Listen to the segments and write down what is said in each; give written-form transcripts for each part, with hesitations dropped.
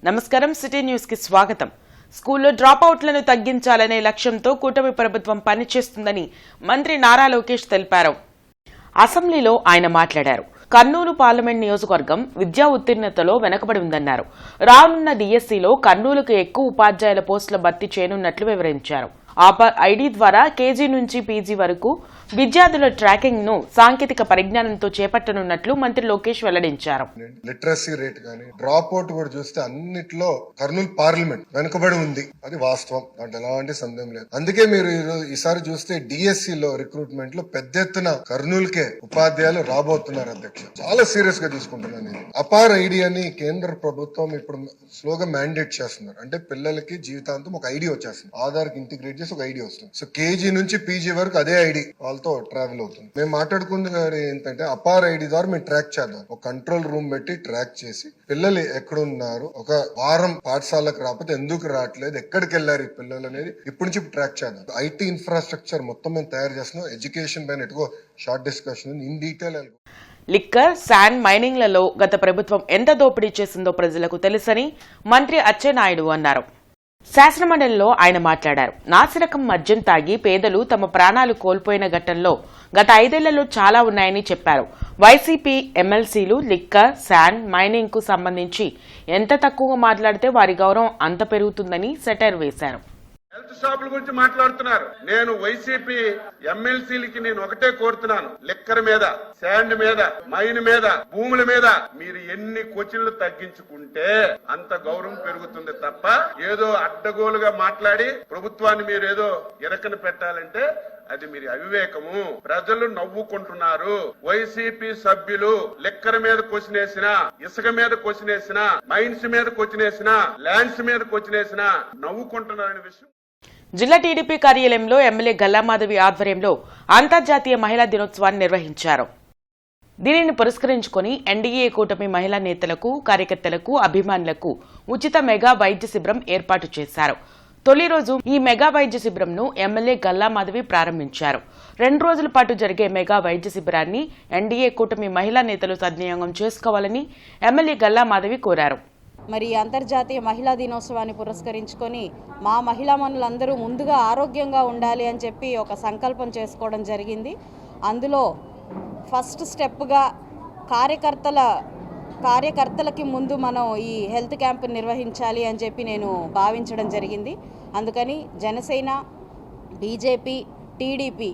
నమస్కారం, city news కి స్వాగతం. స్కూల్లో డ్రాపౌట్లను తగ్గించాలనే లక్ష్యంతో కూటమి ప్రభుత్వం పనిచేస్తుందని మంత్రి నారా లోకేష్ తెలిపారు. అసెంబ్లీలో ఆయన మాట్లాడారు. కర్నూలు పార్లమెంట్ నియోజకవర్గం విద్యా ఉత్తీర్ణతలో వెనకబడి ఉందన్నారు. రానున్న డిఎస్సీలో కర్నూలుకు ఎక్కువ ఉపాధ్యాయుల పోస్టుల భర్తీ చేయనున్నట్లు వివరించారు. ఆపర్ ఐడి ద్వారా కేజీ నుంచి పీజీ వరకు విద్యార్థుల ట్రాకింగ్ ను సాంకేతిక పరిజ్ఞానంతో చేపట్టనున్నట్లు మంత్రి లోకేష్ వెల్లడించారు. లిటరసీ రేట్ గానీ డ్రాప్ అవుట్ కూడా చూస్తే అన్నిట్లో కర్నూలు పార్లమెంట్ వెనుకబడి ఉంది. అది వాస్తవం, దాంట్లో ఎలాంటి సందేహం లేదు. అందుకే మీరు ఈసారి చూస్తే డిఎస్సి లో రిక్రూట్మెంట్ లో పెద్ద ఎత్తున కర్నూలుకే ఉపాధ్యాయులు రాబోతున్నారు. అధ్యక్ష, చాలా సీరియస్ గా తీసుకుంటున్నాను ఇది. అపార్ ఐడి అని కేంద్ర ప్రభుత్వం ఇప్పుడు స్లోగా మ్యాండేట్ చేస్తున్నారు. అంటే పిల్లలకి జీవితాంతం ఒక ఐడి వచ్చేస్తుంది, ఆధార్ కి ఇంటిగ్రేట్ ఒక ఐడి వస్తుంది. సో కేజీ నుంచి పీజీ వరకు అదే ఐడి వాళ్ళతో ట్రావెల్ అవుతుంది. మేము మాట్లాడుకుంది ఏంటంటే అపార్ ఐడి ద్వారా మేము ట్రాక్ చేద్దాం. ఒక కంట్రోల్ రూమ్ పెట్టి ట్రాక్ చేసి పిల్లలు ఎక్కడున్నారు, ఒక వారం పాఠశాలకు రాకపోతే ఎందుకు రావట్లేదు, ఎక్కడికి వెళ్లారు ఈ పిల్లలు అనేది ఇప్పటి నుంచి ట్రాక్ చేద్దాం. ఐటీ ఇన్ఫ్రాస్ట్రక్చర్ మొత్తం మేము తయారు చేస్తున్నాం. ఎడ్యుకేషన్ పైన ఎటుకో short discussion in detail. Liquor, sand మైనింగ్లలో గత ప్రభుత్వం ఎంత దోపిడీ చేసిందో ప్రజలకు తెలుసని మంత్రి అచ్చెన్నాయుడు అన్నారు. శాసనమండలిలో ఆయన మాట్లాడారు. నాసిరకం మద్యం తాగి పేదలు తమ ప్రాణాలు కోల్పోయిన ఘటనలో గత 5 ఏళ్లలో చాలా ఉన్నాయని చెప్పారు. వైసీపీ ఎమ్మెల్సీలు లిక్కర్, శాండ్ మైనింగ్ కు సంబంధించి ఎంత తక్కువగా మాట్లాడితే వారి గౌరవం అంత పెరుగుతుందని సెటైర్ వేశారు. హెల్త్ షాపుల గురించి మాట్లాడుతున్నారు. నేను వైసీపీ ఎమ్మెల్సీలకి నేను ఒకటే కోరుతున్నాను, లిక్కర్ మీద, శాండ్ మీద, మైన్ మీద, భూముల మీద మీరు ఎన్ని క్వశ్చన్లు తగ్గించుకుంటే అంత గౌరవం పెరుగుతుంది తప్ప ఏదో అడ్డగోలుగా మాట్లాడి ప్రభుత్వాన్ని మీరు ఏదో ఇరకన పెట్టాలంటే అది మీరు అవివేకము. ప్రజలు నవ్వుకుంటున్నారు. వైసీపీ సభ్యులు లిక్కర్ మీద క్వశ్చన్ వేసినా, ఇసుక మీద క్వశ్చన్ వేసినా, మైన్స్ మీద క్వశ్చన్ వేసినా, ల్యాండ్స్ మీద క్వశ్చన్ వేసినా నవ్వుకుంటున్నారనే విషయం. జిల్లా టీడీపీ కార్యాలయంలో ఎమ్మెల్యే గల్లామాధవి ఆధ్వర్యంలో అంతర్జాతీయ మహిళా దినోత్సవాన్ని నిర్వహించారు. దీనిని పురస్కరించుకుని ఎన్డీఏ కూటమి మహిళా నేతలకు, కార్యకర్తలకు, అభిమానులకు ఉచిత మెగా వైద్య శిబిరం ఏర్పాటు చేశారు. తొలి రోజు ఈ మెగా వైద్య శిబిరంను ఎమ్మెల్యే గల్లామాధవి ప్రారంభించారు. 2 రోజుల పాటు జరిగే మెగా వైద్య శిబిరాన్ని ఎన్డీఏ కూటమి మహిళా నేతలు సద్వినియోగం చేసుకోవాలని ఎమ్మెల్యే గల్లామాధవి కోరారు. మరి అంతర్జాతీయ మహిళా దినోత్సవాన్ని పురస్కరించుకొని మా మహిళా మనులందరూ ముందుగా ఆరోగ్యంగా ఉండాలి అని చెప్పి ఒక సంకల్పం చేసుకోవడం జరిగింది. అందులో ఫస్ట్ స్టెప్గా కార్యకర్తలకి ముందు మనం ఈ హెల్త్ క్యాంప్ నిర్వహించాలి అని చెప్పి నేను భావించడం జరిగింది. అందుకని జనసేన, బీజేపీ, టీడీపీ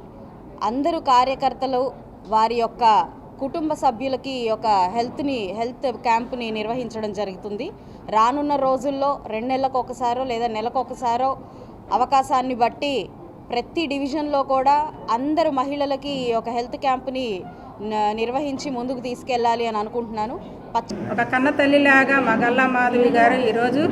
అందరూ కార్యకర్తలు వారి యొక్క కుటుంబ సభ్యులకి ఒక హెల్త్ క్యాంప్ని నిర్వహించడం జరుగుతుంది. రానున్న రోజుల్లో 2 నెలలకు ఒకసారో లేదా నెలకు ఒకసారో అవకాశాన్ని బట్టి ప్రతి డివిజన్లో కూడా అందరు మహిళలకి ఒక హెల్త్ క్యాంప్ని నిర్వహించి ముందుకు తీసుకెళ్ళాలి అని అనుకుంటున్నాను. ఒక కన్న తల్లిలాగా మా గల్లామాధవి గారు ఈరోజు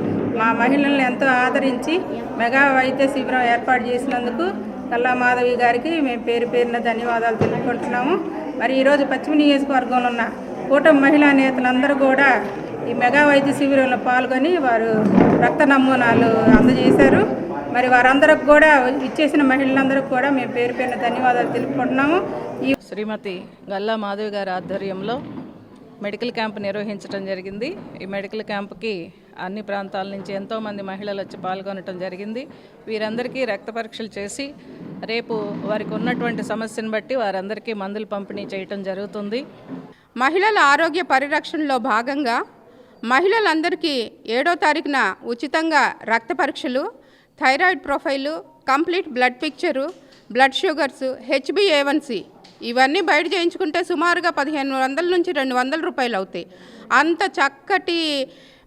మా మహిళలను ఎంతో ఆదరించి మెగా వైద్య శిబిరం ఏర్పాటు చేసినందుకు గల్లామాధవి గారికి మేము పేరున ధన్యవాదాలు తెలుపుకుంటున్నాము. మరి ఈరోజు పశ్చిమ నియోజకవర్గంలో ఉన్న కూటమి మహిళా నేతలందరూ కూడా ఈ మెగా వైద్య శిబిరంలో పాల్గొని వారు రక్త నమూనాలు అందజేశారు. మరి వారందరికి కూడా ఇచ్చేసిన మహిళలందరికీ కూడా మేము పేరున ధన్యవాదాలు తెలుపుకుంటున్నాము. ఈ శ్రీమతి గల్లామాధవి గారి ఆధ్వర్యంలో మెడికల్ క్యాంప్ నిర్వహించడం జరిగింది. ఈ మెడికల్ క్యాంప్కి అన్ని ప్రాంతాల నుంచి ఎంతోమంది మహిళలు వచ్చి పాల్గొనడం జరిగింది. వీరందరికీ రక్త పరీక్షలు చేసి రేపు వారికి ఉన్నటువంటి సమస్యను బట్టి వారందరికీ మందులు పంపిణీ చేయటం జరుగుతుంది. మహిళల ఆరోగ్య పరిరక్షణలో భాగంగా మహిళలందరికీ 7వ తారీఖున ఉచితంగా రక్త పరీక్షలు, thyroid profile, complete blood picture, blood sugars, HbA1c ఇవన్నీ బయట చేయించుకుంటే సుమారుగా 1500 నుంచి 200 రూపాయలు అవుతాయి. అంత చక్కటి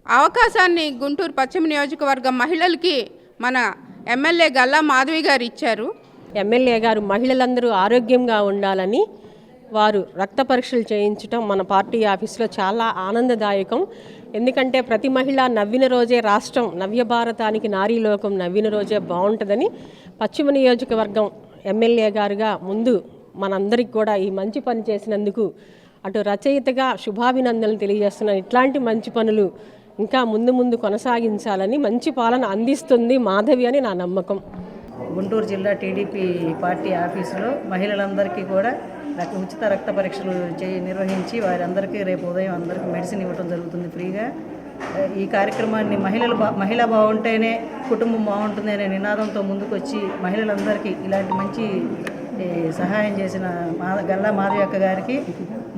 అవకాశాన్ని గుంటూరు పశ్చిమ నియోజకవర్గం మహిళలకి మన ఎమ్మెల్యే గల్లామాధవి గారు ఇచ్చారు. ఎమ్మెల్యే గారు మహిళలందరూ ఆరోగ్యంగా ఉండాలని వారు రక్త పరీక్షలు చేయించడం మన పార్టీ ఆఫీసులో చాలా ఆనందదాయకం. ఎందుకంటే ప్రతి మహిళ నవ్విన రోజే రాష్ట్రం, నవ్య భారతానికి నారీ లోకం నవ్విన రోజే బాగుంటుందని పశ్చిమ నియోజకవర్గం ఎమ్మెల్యే గారుగా ముందు మనందరికి కూడా ఈ మంచి పని చేసినందుకు అటు రచయితగా శుభాభినందనలు తెలియజేస్తున్నాను. ఇట్లాంటి మంచి పనులు ఇంకా ముందు కొనసాగించాలని, మంచి పాలన అందిస్తుంది మాధవి అని నా నమ్మకం. గుంటూరు జిల్లా టీడీపీ పార్టీ ఆఫీసులో మహిళలందరికీ కూడా ఉచిత రక్త పరీక్షలు నిర్వహించి వారందరికీ రేపు ఉదయం అందరికీ మెడిసిన్ ఇవ్వడం జరుగుతుంది ఫ్రీగా. ఈ కార్యక్రమాన్ని మహిళ బాగుంటేనే కుటుంబం బాగుంటుంది అనే నినాదంతో ముందుకు వచ్చి మహిళలందరికీ ఇలాంటి మంచి సహాయం చేసిన గల్లా మాధవి అక్క గారికి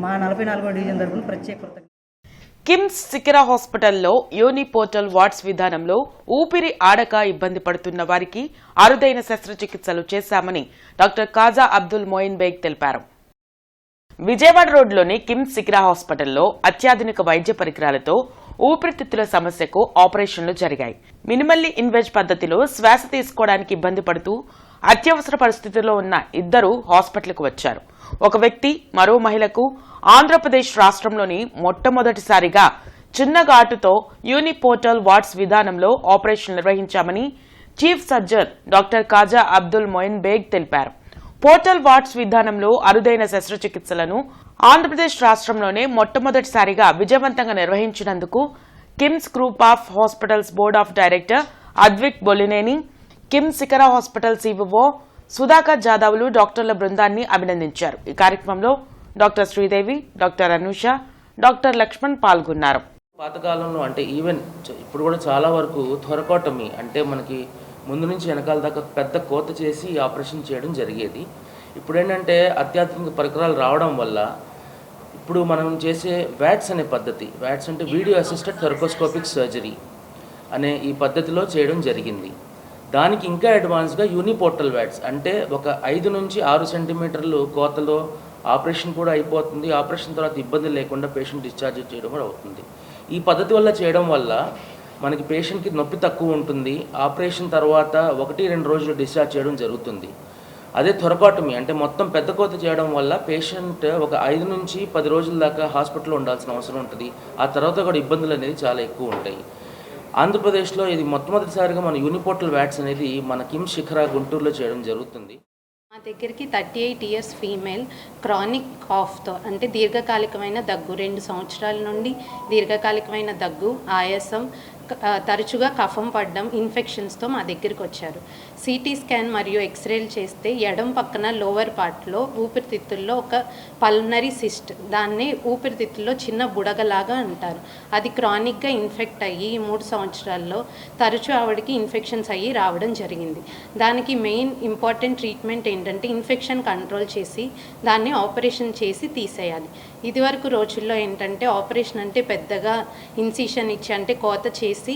మా 44వ డివిజన్ తరఫున ప్రత్యేక కృతజ్ఞతలు. కిమ్స్ సికిరా హాస్పిటల్లో యూనిపోర్టల్ వార్డ్స్ విధానంలో ఊపిరి ఆడక ఇబ్బంది పడుతున్న వారికి అరుదైన శస్త్రచికిత్సలు చేశామని డాక్టర్ కాజా అబ్దుల్ మోయిన్ బేగ్ తెలిపారు. విజయవాడ రోడ్లోని కిమ్స్ సికిరా హాస్పిటల్లో అత్యాధునిక వైద్య పరికరాలతో ఊపిరితిత్తుల సమస్యకు ఆపరేషన్లు జరిగాయి. మినిమల్లీ ఇన్వేజ్ పద్ధతిలో శ్వాస తీసుకోవడానికి ఇబ్బంది పడుతూ అత్యవసర పరిస్థితుల్లో ఉన్న ఇద్దరు హాస్పిటల్కు వచ్చారు. ఒక వ్యక్తి మరో మహిళకు ఆంధ్రప్రదేశ్ రాష్ట్రంలోని మొట్టమొదటిసారిగా చిన్న ఘాటుతో యూనిపోర్టల్ వార్డ్స్ విధానంలో ఆపరేషన్ నిర్వహించామని chief surgeon doctor Kaja Abdul Moin Baig తెలిపారు. పోర్టల్ వార్డ్స్ విధానంలో అరుదైన శస్త్రచికిత్సలను ఆంధ్రప్రదేశ్ రాష్ట్రంలోనే మొట్టమొదటిసారిగా విజయవంతంగా నిర్వహించినందుకు KIMS group of hospitals board of director Advik Bollineni, KIMS సికిరా hospital CEO Sudhakar జాదవ్లు డాక్టర్ల బృందాన్ని అభినందించారు. ఈ కార్యక్రమంలో doctor Sridevi, doctor Anusha, doctor Laxman పాల్గొన్నారు. పాతకాలంలో అంటే ఈవెన్ ఇప్పుడు కూడా చాలా వరకు థొరకోటమీ అంటే మనకి ముందు నుంచి వెనకాల దాకా పెద్ద కోత చేసి ఆపరేషన్ చేయడం జరిగేది. ఇప్పుడు ఏంటంటే అత్యాధునిక పరికరాలు రావడం వల్ల ఇప్పుడు మనం చేసే వ్యాట్స్ అనే పద్ధతి, వ్యాట్స్ అంటే వీడియో అసిస్టెడ్ థొరకోస్కోపిక్ సర్జరీ అనే ఈ పద్ధతిలో చేయడం జరిగింది. దానికి ఇంకా అడ్వాన్స్గా యూనిపోర్టల్ వ్యాట్స్ అంటే ఒక 5 నుంచి 6 సెంటీమీటర్లు కోతలో ఆపరేషన్ కూడా అయిపోతుంది. ఆపరేషన్ తర్వాత ఇబ్బంది లేకుండా పేషెంట్ డిశ్చార్జ్ చేయడం కూడా అవుతుంది. ఈ పద్ధతి వల్ల చేయడం వల్ల మనకి పేషెంట్కి నొప్పి తక్కువ ఉంటుంది. ఆపరేషన్ తర్వాత 1-2 రోజులు డిశ్చార్జ్ చేయడం జరుగుతుంది. అదే థొరకోటమీ అంటే మొత్తం పెద్ద కోత చేయడం వల్ల పేషెంట్ ఒక 5 నుంచి 10 రోజుల దాకా హాస్పిటల్లో ఉండాల్సిన అవసరం ఉంటుంది. ఆ తర్వాత కూడా ఇబ్బందులు అనేది చాలా ఎక్కువ ఉంటాయి. ఆంధ్రప్రదేశ్లో ఇది మొట్టమొదటిసారిగా మన యూనిపోర్టల్ వ్యాట్స్ అనేది మన కిమ్స్ శిఖరా గుంటూరులో చేయడం జరుగుతుంది. మా దగ్గరికి 38 ఇయర్స్ ఫీమేల్ క్రానిక్ కాఫ్తో అంటే దీర్ఘకాలికమైన దగ్గు, 2 సంవత్సరాల నుండి దీర్ఘకాలికమైన దగ్గు, ఆయాసం, తరచుగా కఫం పడడం, ఇన్ఫెక్షన్స్తో మా దగ్గరికి వచ్చారు. సిటీ స్కాన్ మరియు ఎక్స్రేలు చేస్తే ఎడం పక్కన లోవర్ పార్ట్లో ఊపిరితిత్తుల్లో ఒక పల్మనరీ సిస్ట్, దాన్ని ఊపిరితిత్తుల్లో చిన్న బుడగలాగా అంటారు. అది క్రానిక్గా ఇన్ఫెక్ట్ అయ్యి 3 సంవత్సరాల్లో తరచూ ఆవిడకి ఇన్ఫెక్షన్స్ అయ్యి రావడం జరిగింది. దానికి మెయిన్ ఇంపార్టెంట్ ట్రీట్మెంట్ ఏంటంటే ఇన్ఫెక్షన్ కంట్రోల్ చేసి దాన్ని ఆపరేషన్ చేసి తీసేయాలి. ఇదివరకు రోజుల్లో ఏంటంటే ఆపరేషన్ అంటే పెద్దగా ఇన్సిషన్ ఇచ్చి అంటే కోత చేసి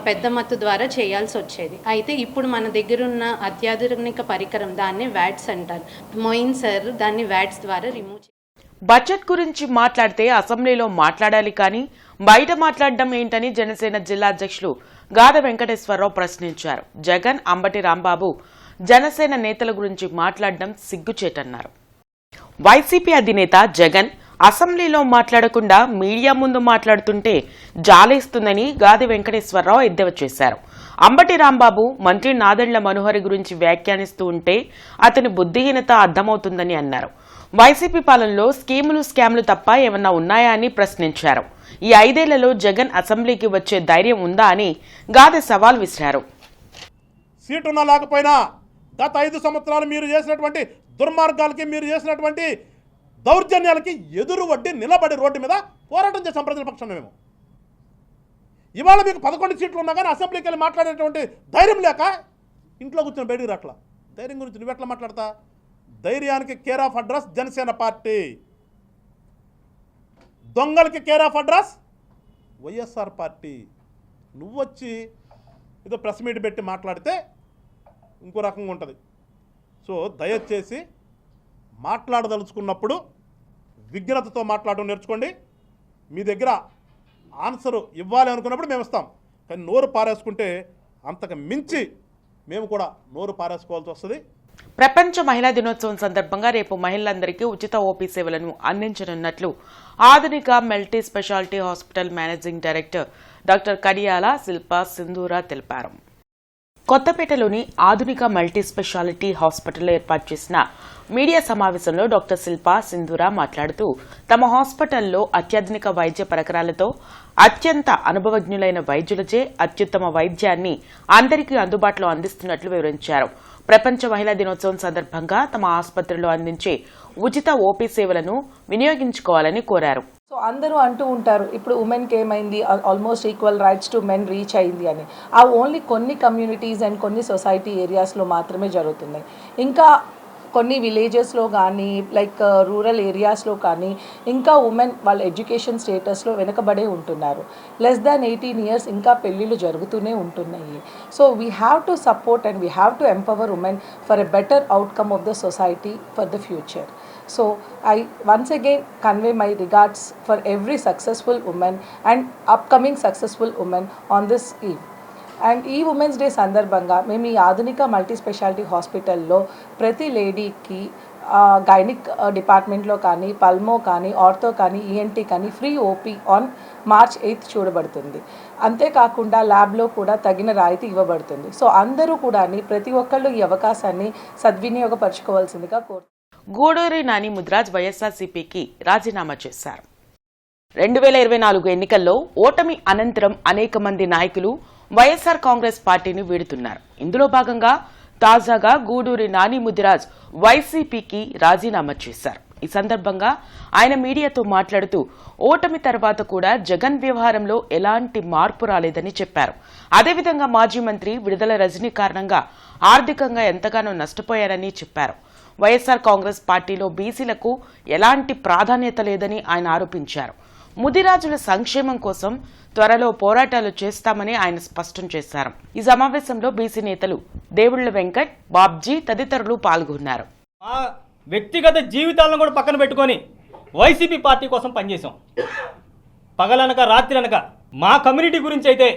పెద్ద మత్తు ద్వారా చేయాల్సి వచ్చేది. అయితే ఇప్పుడు మన దగ్గర ఉన్న అత్యాధునిక పరికరం దాన్ని వ్యాట్స్ అంటారు. మోయిన్ సార్ దాన్ని వ్యాట్స్ ద్వారా రిమూవ్ చేయాలి. బడ్జెట్ గురించి మాట్లాడితే అసెంబ్లీలో మాట్లాడాలి కానీ బయట మాట్లాడడం ఏంటని జనసేన జిల్లా అధ్యక్షులు గాద వెంకటేశ్వరరావు ప్రశ్నించారు. జగన్, అంబటి రాంబాబు జనసేన నేతల గురించి మాట్లాడడం సిగ్గుచేటన్నారు. వైసీపీ అధినేత జగన్ అసెంబ్లీలో మాట్లాడకుండా మీడియా ముందు మాట్లాడుతుంటే జాలేస్తుందని గాది వెంకటేశ్వరరావు ఎద్దేవా చేశారు. అంబటి రాంబాబు మంత్రి నాదెండ్ల మనోహర్ గురించి వ్యాఖ్యానిస్తూ ఉంటే అతని బుద్ధిహీనత అర్థమవుతుందని అన్నారు. వైసీపీ పాలనలో స్కామ్లు తప్ప ఏమన్నా ఉన్నాయా అని ప్రశ్నించారు. ఈ 5 ఏళ్లలో జగన్ అసెంబ్లీకి వచ్చే ధైర్యం ఉందా అని గాది సవాల్ విసిరారు. సీటున్నా లేకపోయినా గత 5 సంవత్సరాలు మీరు చేసినటువంటి దుర్మార్గాలకి, మీరు చేసినటువంటి దౌర్జన్యాలకి ఎదురు వడ్డీ నిలబడి రోడ్డు మీద పోరాటం చేసాం ప్రజల పక్షాన. మేము ఇవాళ మీకు 11 సీట్లు ఉన్నా కానీ అసెంబ్లీకి వెళ్ళి మాట్లాడేటువంటి ధైర్యం లేక ఇంట్లో కూర్చొని బయటికి రాట్లా. ధైర్యం గురించి నువ్వు ఎట్లా మాట్లాడతా? ధైర్యానికి care of address Janasena party, దొంగలకి care of address YSR party. నువ్వు వచ్చి ఏదో ప్రెస్ మీట్ పెట్టి మాట్లాడితే ఇంకో రకంగా ఉంటుంది. సో దయచేసి మాట్లాడదలుచుకున్నప్పుడు విజ్ఞతతో మాట్లాడడం నేర్చుకోండి. మీ దగ్గర ఆన్సరు ఇవ్వాలి అనుకున్నప్పుడు మేము ఇస్తాం, కానీ నోరు పారేసుకుంటే అంతకు మించి మేము కూడా నోరు పారేసుకోవాల్సి వస్తుంది. ప్రపంచ మహిళా దినోత్సవం సందర్భంగా రేపు మహిళలందరికీ ఉచిత ఓపీ సేవలను అందించనున్నట్లు ఆధునిక multi specialty hospital managing director doctor Kadiyala Shilpa Sindhura తెలిపారు. కొత్తపేటలోని ఆధునిక మల్టీ స్పెషాలిటీ హాస్పిటల్లో ఏర్పాటు చేసిన మీడియా సమావేశంలో డాక్టర్ శిల్పా సింధూరా మాట్లాడుతూ తమ హాస్పిటల్లో అత్యాధునిక వైద్య పరికరాలతో అత్యంత అనుభవజ్ఞులైన వైద్యులచే అత్యుత్తమ వైద్యాన్ని అందరికీ అందుబాటులో అందిస్తున్నట్లు వివరించారు. ప్రపంచ మహిళా దినోత్సవం సందర్భంగా తమ ఆసుపత్రిలో అందించే ఉచిత ఓపీ సేవలను వినియోగించుకోవాలని కోరారు. సో అందరూ అంటూ ఉంటారు ఇప్పుడు ఉమెన్కి ఏమైంది, almost equal rights to men reach అయింది అని. ఆ ఓన్లీ కొన్ని కమ్యూనిటీస్ అండ్ కొన్ని సొసైటీ ఏరియాస్లో మాత్రమే జరుగుతున్నాయి. ఇంకా కొన్ని విలేజెస్లో కానీ లైక్ రూరల్ ఏరియాస్లో కానీ ఇంకా ఉమెన్ వాళ్ళ ఎడ్యుకేషన్ స్టేటస్లో వెనకబడే ఉంటున్నారు. లెస్ దాన్ 18 years ఇంకా పెళ్ళిళ్ళు జరుగుతూనే ఉంటున్నాయి. So we have to support and we have to empower women for a better outcome of the society for the future. So I once again convey my regards for every successful woman and upcoming successful woman on this eve. And ఈ women's day సందర్భంగా మేము ఈ ఆధునిక multi speciality హాస్పిటల్లో ప్రతి లేడీకి gynaec డిపార్ట్మెంట్లో కానీ పల్మో కానీ ఆర్థో కానీ ఈఎన్టీ కానీ free OP on March 8th చూడబడుతుంది. అంతేకాకుండా ల్యాబ్లో కూడా తగిన రాయితీ ఇవ్వబడుతుంది. సో అందరూ కూడా ప్రతి ఒక్కళ్ళు ఈ అవకాశాన్ని సద్వినియోగపరచుకోవాల్సిందిగా కోరుతున్నాను. గూడూరి నాని ముదిరాజ్ వైఎస్ఆర్సీపీకి రాజీనామా చేశారు. 2024 ఎన్నికల్లో ఓటమి అనంతరం అనేక మంది నాయకులు వైఎస్ఆర్ కాంగ్రెస్ పార్టీని వీడుతున్నారు. ఇందులో భాగంగా తాజాగా గూడూరి నాని ముదిరాజ్ వైసీపీకి రాజీనామా చేశారు. ఈ సందర్భంగా ఆయన మీడియాతో మాట్లాడుతూ ఓటమి తర్వాత కూడా జగన్ వ్యవహారంలో ఎలాంటి మార్పు రాలేదని చెప్పారు. అదేవిధంగా మాజీ మంత్రి విడుదల రజనీ కారణంగా ఆర్థికంగా ఎంతగానో నష్టపోయారని చెప్పారు. వైఎస్ఆర్ కాంగ్రెస్ పార్టీలో బీసీలకు ఎలాంటి ప్రాధాన్యత లేదని ఆయన ఆరోపించారు. ముదిరాజుల సంక్షేమం కోసం త్వరలో పోరాటాలు చేస్తామని ఆయన స్పష్టం చేశారు. ఈ సమావేశంలో బీసీ నేతలు దేవుళ్ల వెంకట్, బాబ్జీ తదితరులు పాల్గొన్నారు. మా వ్యక్తిగత జీవితాలను కూడా పక్కన పెట్టుకొని వైసీపీ పార్టీ కోసం పనిచేసాం. పగలనక రాత్రి అనక మా కమ్యూనిటీ గురించి అయితే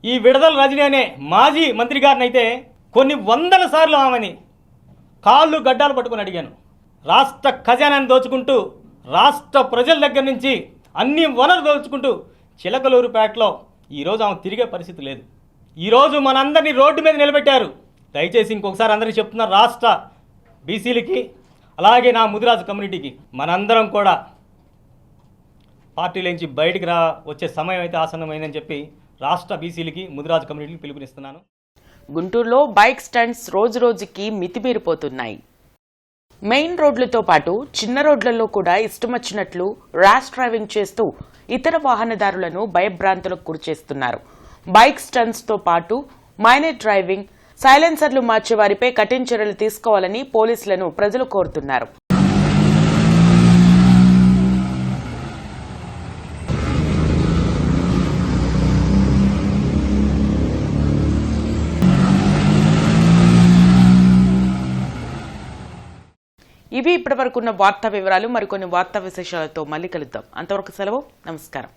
ఈ విడుదల రజనీ అనే మాజీ మంత్రి గారిని అయితే కొన్ని వందల సార్లు ఆమెని కాళ్ళు గడ్డాలు పట్టుకొని అడిగాను. రాష్ట్ర ఖజానాన్ని దోచుకుంటూ రాష్ట్ర ప్రజల దగ్గర నుంచి అన్ని వనరులు దోచుకుంటూ చిలకలూరుపేటలో ఈరోజు ఆమె తిరిగే పరిస్థితి లేదు. ఈరోజు మనందరినీ రోడ్డు మీద నిలబెట్టారు. దయచేసి ఇంకొకసారి అందరికీ చెప్తున్నారు, రాష్ట్ర బీసీలకి అలాగే నా ముదిరాజు కమ్యూనిటీకి మనందరం కూడా పార్టీలోంచి బయటికి వచ్చే సమయం అయితే ఆసన్నమైందని చెప్పి రాష్ట్ర బీసీలకి ముదిరాజు కమ్యూనిటీకి పిలుపునిస్తున్నాను. గుంటూరులో బైక్ స్టంట్స్ రోజురోజుకి మితిమీరిపోతున్నాయి. మెయిన్ రోడ్లతో పాటు చిన్న రోడ్లలో కూడా ఇష్టమొచ్చినట్లు ర్యాష్ డ్రైవింగ్ చేస్తూ ఇతర వాహనదారులను భయభ్రాంతులకు గురిచేస్తున్నారు. బైక్ స్టంట్స్ తో పాటు మైనర్ డ్రైవింగ్, సైలెన్సర్లు మార్చే వారిపై కఠిన చర్యలు తీసుకోవాలని పోలీసులను ప్రజలు కోరుతున్నారు. ఇవి ఇప్పటివరకున్న వార్తా వివరాలు. మరికొన్ని వార్తా విశేషాలతో మళ్ళీ కలుద్దాం. అంతవరకు సెలవు. నమస్కారం.